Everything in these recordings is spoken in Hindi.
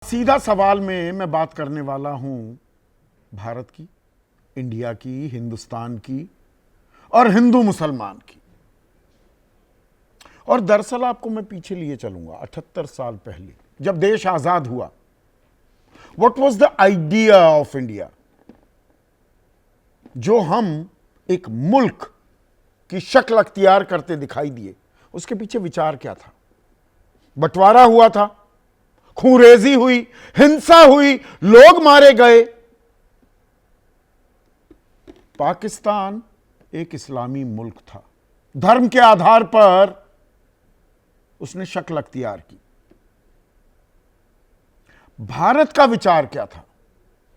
सीधा सवाल में मैं बात करने वाला हूं भारत की, इंडिया की, हिंदुस्तान की और हिंदू मुसलमान की। और दरअसल आपको मैं पीछे लिए चलूंगा 78 साल पहले, जब देश आजाद हुआ। What was the idea of India? जो हम एक मुल्क की शक्ल अख्तियार करते दिखाई दिए, उसके पीछे विचार क्या था? बंटवारा हुआ था, खूंरेजी हुई, हिंसा हुई, लोग मारे गए। पाकिस्तान एक इस्लामी मुल्क था, धर्म के आधार पर उसने शक्ल अख्तियार की। भारत का विचार क्या था?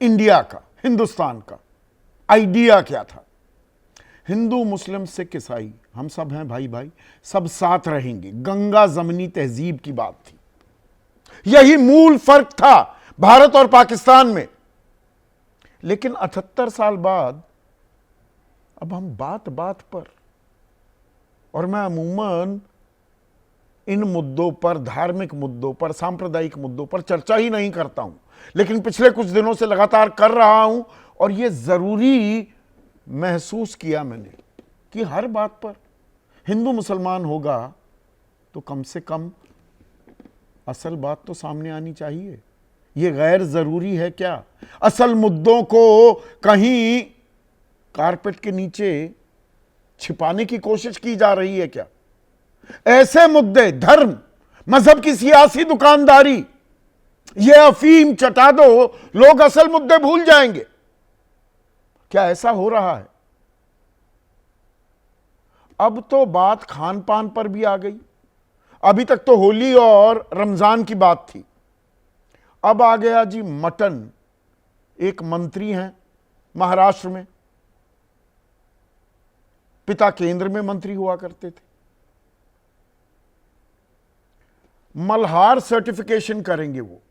इंडिया का, हिंदुस्तान का आइडिया क्या था? हिंदू, मुस्लिम, सिख, ईसाई, हम सब हैं भाई भाई, सब साथ रहेंगे। गंगा जमनी तहजीब की बात थी। यही मूल फर्क था भारत और पाकिस्तान में। लेकिन 78 साल बाद अब हम बात बात पर, और मैं अमूमन इन मुद्दों पर, धार्मिक मुद्दों पर, सांप्रदायिक मुद्दों पर चर्चा ही नहीं करता हूं, लेकिन पिछले कुछ दिनों से लगातार कर रहा हूं। और यह जरूरी महसूस किया मैंने कि हर बात पर हिंदू मुसलमान होगा तो कम से कम असल बात तो सामने आनी चाहिए। यह गैर जरूरी है क्या? असल मुद्दों को कहीं कारपेट के नीचे छिपाने की कोशिश की जा रही है क्या? ऐसे मुद्दे, धर्म, मजहब की सियासी दुकानदारी, यह अफीम चटा दो, लोग असल मुद्दे भूल जाएंगे। क्या ऐसा हो रहा है? अब तो बात खान पान पर भी आ गई। अभी तक तो होली और रमजान की बात थी, अब आ गया जी मटन। एक मंत्री हैं महाराष्ट्र में, पिता केंद्र में मंत्री हुआ करते थे, मल्हार सर्टिफिकेशन करेंगे वो,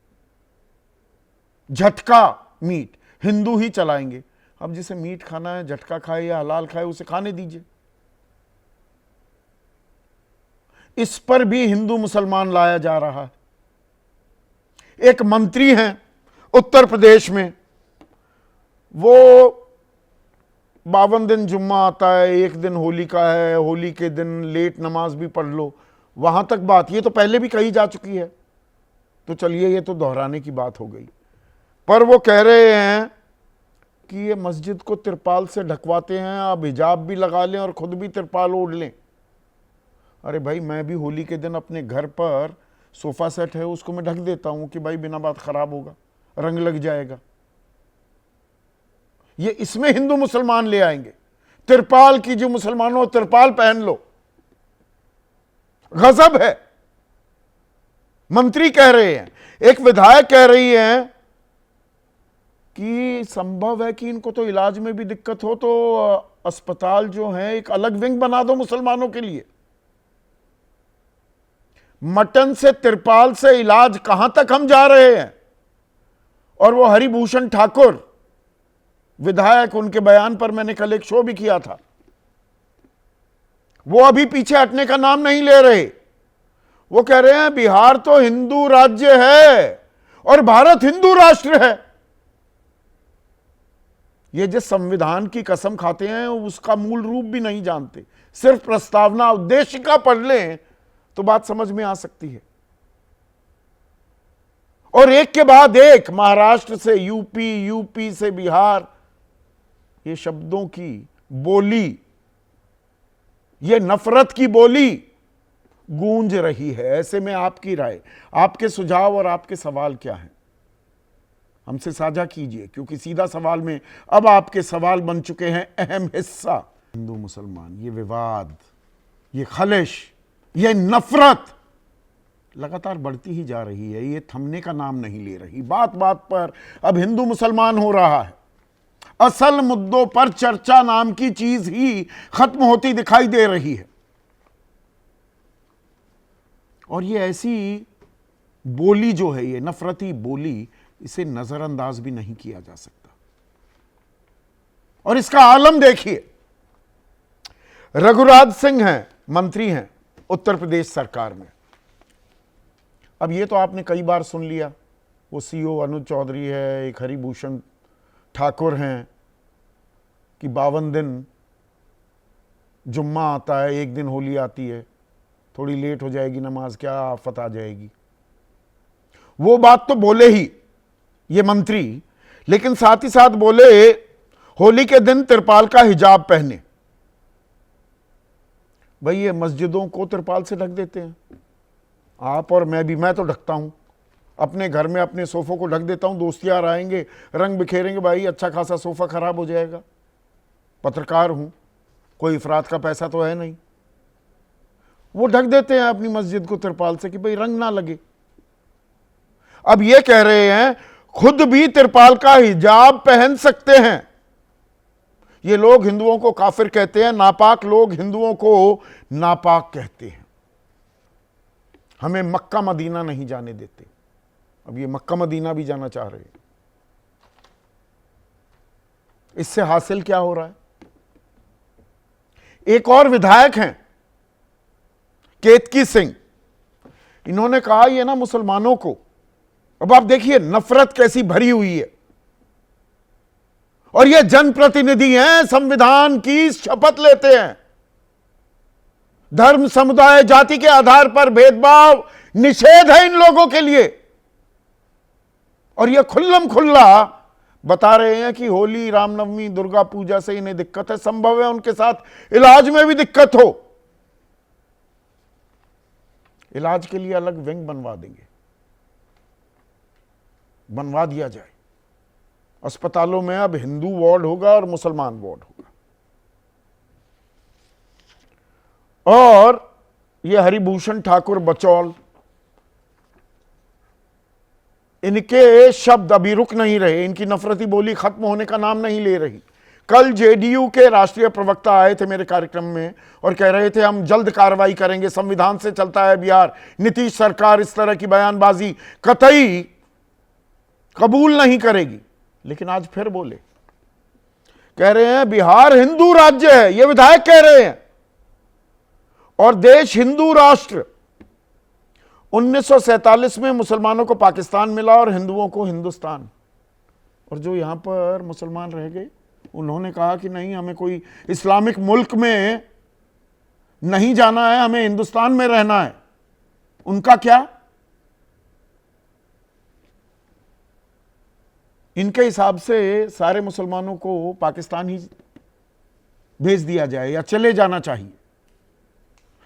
झटका मीट हिंदू ही चलाएंगे। अब जिसे मीट खाना है, झटका खाए या हलाल खाए, उसे खाने दीजिए। इस पर भी हिंदू मुसलमान लाया जा रहा है। एक मंत्री हैं उत्तर प्रदेश में, वो 52 दिन जुम्मा आता है, एक दिन होली का है, होली के दिन लेट नमाज भी पढ़ लो, वहां तक बात। ये तो पहले भी कही जा चुकी है, तो चलिए ये तो दोहराने की बात हो गई। पर वो कह रहे हैं कि ये मस्जिद को तिरपाल से ढकवाते हैं, आप हिजाब भी लगा लें और खुद भी तिरपाल ओढ़ लें। अरे भाई, मैं भी होली के दिन अपने घर पर सोफा सेट है, उसको मैं ढक देता हूं कि भाई बिना बात खराब होगा, रंग लग जाएगा। ये इसमें हिंदू मुसलमान ले आएंगे। तिरपाल की जो मुसलमानों, तिरपाल पहन लो। गजब है। मंत्री कह रहे हैं, एक विधायक कह रही है कि संभव है कि इनको तो इलाज में भी दिक्कत हो, तो अस्पताल जो है एक अलग विंग बना दो मुसलमानों के लिए। मटन से, तिरपाल से इलाज कहां तक हम जा रहे हैं? और वो हरिभूषण ठाकुर विधायक, उनके बयान पर मैंने कल एक शो भी किया था, वो अभी पीछे हटने का नाम नहीं ले रहे। वो कह रहे हैं बिहार तो हिंदू राज्य है और भारत हिंदू राष्ट्र है। ये जिस संविधान की कसम खाते हैं उसका मूल रूप भी नहीं जानते। सिर्फ प्रस्तावना, उद्देशिका पढ़ लें तो बात समझ में आ सकती है। और एक के बाद एक, महाराष्ट्र से यूपी, यूपी से बिहार, ये शब्दों की बोली, ये नफरत की बोली गूंज रही है। ऐसे में आपकी राय, आपके सुझाव और आपके सवाल क्या हैं? हमसे साझा कीजिए, क्योंकि सीधा सवाल में अब आपके सवाल बन चुके हैं अहम हिस्सा। हिंदू मुसलमान, ये विवाद, ये खलिश, ये नफरत लगातार बढ़ती ही जा रही है। ये थमने का नाम नहीं ले रही। बात बात पर अब हिंदू मुसलमान हो रहा है। असल मुद्दों पर चर्चा नाम की चीज ही खत्म होती दिखाई दे रही है। और ये ऐसी बोली जो है, ये नफरती बोली, इसे नजरअंदाज भी नहीं किया जा सकता। और इसका आलम देखिए, रघुराज सिंह हैं, मंत्री हैं उत्तर प्रदेश सरकार में। अब ये तो आपने कई बार सुन लिया वो सीओ अनुज चौधरी है, एक हरिभूषण ठाकुर हैं कि 52 दिन जुम्मा आता है, एक दिन होली आती है, थोड़ी लेट हो जाएगी नमाज, क्या आफत आ जाएगी। वो बात तो बोले ही ये मंत्री, लेकिन साथ ही साथ बोले होली के दिन तिरपाल का हिजाब पहने। भाई ये मस्जिदों को तिरपाल से ढक देते हैं, आप और मैं भी, मैं तो ढकता हूं अपने घर में, अपने सोफों को ढक देता हूं। दोस्त यार आएंगे, रंग बिखेरेंगे, भाई अच्छा खासा सोफा खराब हो जाएगा। पत्रकार हूं, कोई इफरात का पैसा तो है नहीं। वो ढक देते हैं अपनी मस्जिद को तिरपाल से कि भाई रंग ना लगे। अब ये कह रहे हैं खुद भी तिरपाल का हिजाब पहन सकते हैं। ये लोग हिंदुओं को काफिर कहते हैं, नापाक लोग हिंदुओं को नापाक कहते हैं। हमें मक्का मदीना नहीं जाने देते। अब ये मक्का मदीना भी जाना चाह रहे हैं। इससे हासिल क्या हो रहा है? एक और विधायक हैं केतकी सिंह, इन्होंने कहा ये ना मुसलमानों को, अब आप देखिए नफरत कैसी भरी हुई है। और ये जनप्रतिनिधि हैं, संविधान की शपथ लेते हैं। धर्म, समुदाय, जाति के आधार पर भेदभाव निषेध है इन लोगों के लिए। और ये खुल्लम खुल्ला बता रहे हैं कि होली, रामनवमी, दुर्गा पूजा से इन्हें दिक्कत है। संभव है उनके साथ इलाज में भी दिक्कत हो। इलाज के लिए अलग विंग बनवा देंगे, बनवा दिया जाए। अस्पतालों में अब हिंदू वार्ड होगा और मुसलमान वार्ड होगा। और ये हरिभूषण ठाकुर बचौल, इनके शब्द अभी रुक नहीं रहे, इनकी नफरती बोली खत्म होने का नाम नहीं ले रही। कल जेडीयू के राष्ट्रीय प्रवक्ता आए थे मेरे कार्यक्रम में और कह रहे थे हम जल्द कार्रवाई करेंगे, संविधान से चलता है बिहार, नीतीश सरकार इस तरह की बयानबाजी कतई कबूल नहीं करेगी। लेकिन आज फिर बोले, कह रहे हैं बिहार हिंदू राज्य है, ये विधायक कह रहे हैं, और देश हिंदू राष्ट्र। 1947 में मुसलमानों को पाकिस्तान मिला और हिंदुओं को हिंदुस्तान। और जो यहां पर मुसलमान रह गए उन्होंने कहा कि नहीं, हमें कोई इस्लामिक मुल्क में नहीं जाना है, हमें हिंदुस्तान में रहना है। उनका क्या? इनके हिसाब से सारे मुसलमानों को पाकिस्तान ही भेज दिया जाए या चले जाना चाहिए।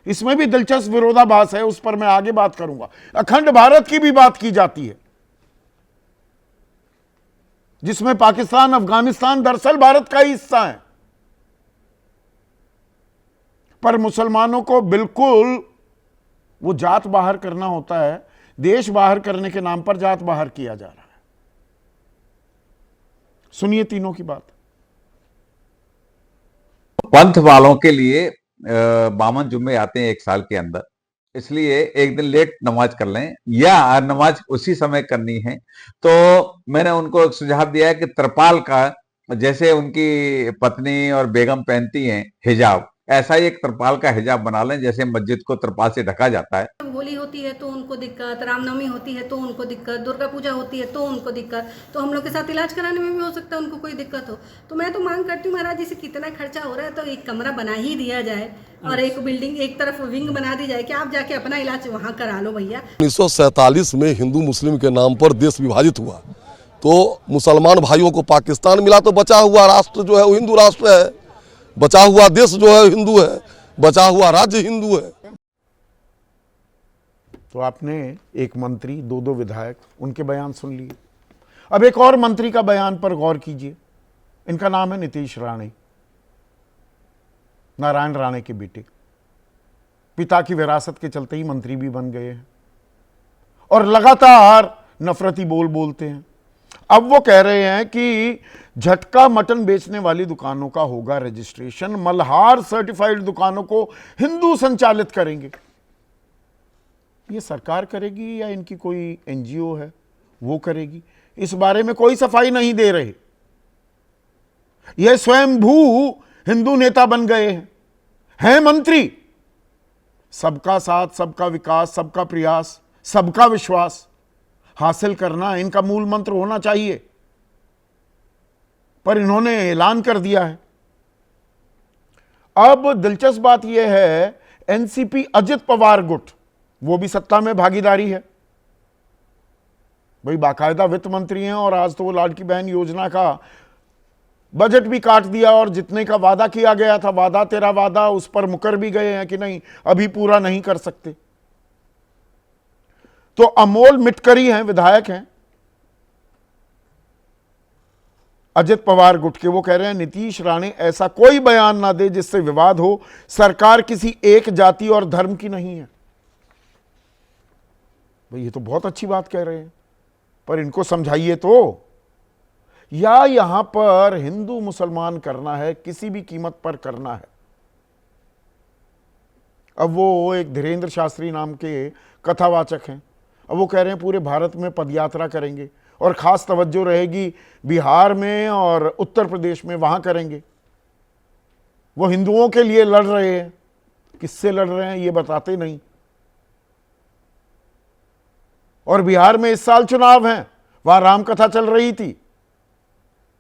इसमें भी दिलचस्प विरोधाभास है, उस पर मैं आगे बात करूंगा। अखंड भारत की भी बात की जाती है, जिसमें पाकिस्तान, अफगानिस्तान दरअसल भारत का ही हिस्सा है। पर मुसलमानों को बिल्कुल वो जात बाहर करना होता है, देश बाहर करने के नाम पर जात बाहर किया जा रहा है। सुनिए तीनों की बात। पंथ वालों के लिए 52 जुम्मे आते हैं एक साल के अंदर, इसलिए एक दिन लेट नमाज कर लें या नमाज उसी समय करनी है। तो मैंने उनको एक सुझाव दिया है कि त्रिपाल का, जैसे उनकी पत्नी और बेगम पहनती हैं हिजाब, ऐसा ही एक त्रिपाल का हिजाब बना लें, जैसे मस्जिद को त्रिपाल से ढका जाता है। होली होती है तो उनको दिक्कत, रामनवमी होती है तो उनको दिक्कत, दुर्गा पूजा होती है तो उनको दिक्कत, तो हम लोग के साथ इलाज कराने में भी हो सकता है उनको कोई दिक्कत हो। तो मैं तो मांग करती हूँ महाराज जी से, कितना खर्चा हो रहा है तो एक कमरा बना ही दिया जाए और एक बिल्डिंग, एक तरफ विंग बना दी जाए कि आप जाके अपना इलाज वहाँ करा लो भैया। 1947 में हिंदू मुस्लिम के नाम पर देश विभाजित हुआ, तो मुसलमान भाइयों को पाकिस्तान मिला, तो बचा हुआ राष्ट्र जो है वो हिंदू राष्ट्र है, बचा हुआ देश जो है हिंदू है, बचा हुआ राज्य हिंदू है। तो आपने एक मंत्री, दो विधायक, उनके बयान सुन लिए। अब एक और मंत्री का बयान पर गौर कीजिए। इनका नाम है नीतीश राणे, नारायण राणे के बेटे। पिता की विरासत के चलते ही मंत्री भी बन गए हैं और लगातार नफरती बोल बोलते हैं। अब वो कह रहे हैं कि झटका मटन बेचने वाली दुकानों का होगा रजिस्ट्रेशन, मल्हार सर्टिफाइड दुकानों को हिंदू संचालित करेंगे। ये सरकार करेगी या इनकी कोई एनजीओ है वो करेगी? इस बारे में कोई सफाई नहीं दे रहे। यह स्वयंभू हिंदू नेता बन गए हैं मंत्री। सबका साथ, सबका विकास, सबका प्रयास, सबका विश्वास, हासिल करना इनका मूल मंत्र होना चाहिए, पर इन्होंने ऐलान कर दिया है। अब दिलचस्प बात यह है, एनसीपी अजित पवार गुट, वो भी सत्ता में भागीदारी है। भाई बाकायदा वित्त मंत्री हैं और आज तो वो लाडली बहन योजना का बजट भी काट दिया और जितने का वादा किया गया था, वादा तेरा वादा, उस पर मुकर भी गए हैं कि नहीं अभी पूरा नहीं कर सकते। तो अमोल मिटकरी हैं, विधायक हैं अजित पवार गुट के, वो कह रहे हैं नीतीश राणे ऐसा कोई बयान ना दे जिससे विवाद हो, सरकार किसी एक जाति और धर्म की नहीं है। भाई ये तो बहुत अच्छी बात कह रहे हैं, पर इनको समझाइए तो, या यहां पर हिंदू मुसलमान करना है, किसी भी कीमत पर करना है। अब वो एक धीरेन्द्र शास्त्री नाम के कथावाचक हैं, अब वो कह रहे हैं पूरे भारत में पदयात्रा करेंगे और खास तवज्जो रहेगी बिहार में और उत्तर प्रदेश में, वहां करेंगे। वो हिंदुओं के लिए लड़ रहे हैं, किससे लड़ रहे हैं ये बताते नहीं। और बिहार में इस साल चुनाव हैं, वहां रामकथा चल रही थी,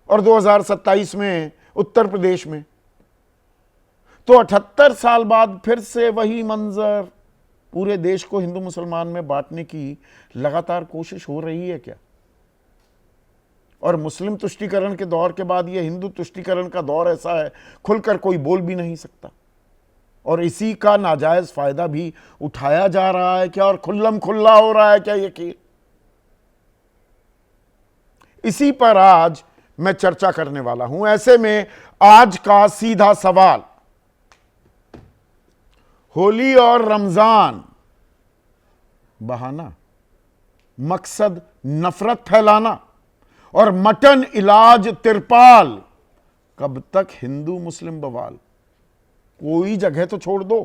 और 2027 में उत्तर प्रदेश में। तो 78 साल बाद फिर से वही मंजर, पूरे देश को हिंदू मुसलमान में बांटने की लगातार कोशिश हो रही है क्या? और मुस्लिम तुष्टीकरण के दौर के बाद ये हिंदू तुष्टीकरण का दौर ऐसा है, खुलकर कोई बोल भी नहीं सकता, और इसी का नाजायज फायदा भी उठाया जा रहा है क्या, और खुल्लम खुल्ला हो रहा है क्या ये खेल? इसी पर आज मैं चर्चा करने वाला हूं। ऐसे में आज का सीधा सवाल, होली और रमजान बहाना, मकसद नफरत फैलाना, और मटन इलाज तिरपाल, कब तक हिंदू मुस्लिम बवाल? कोई जगह तो छोड़ दो।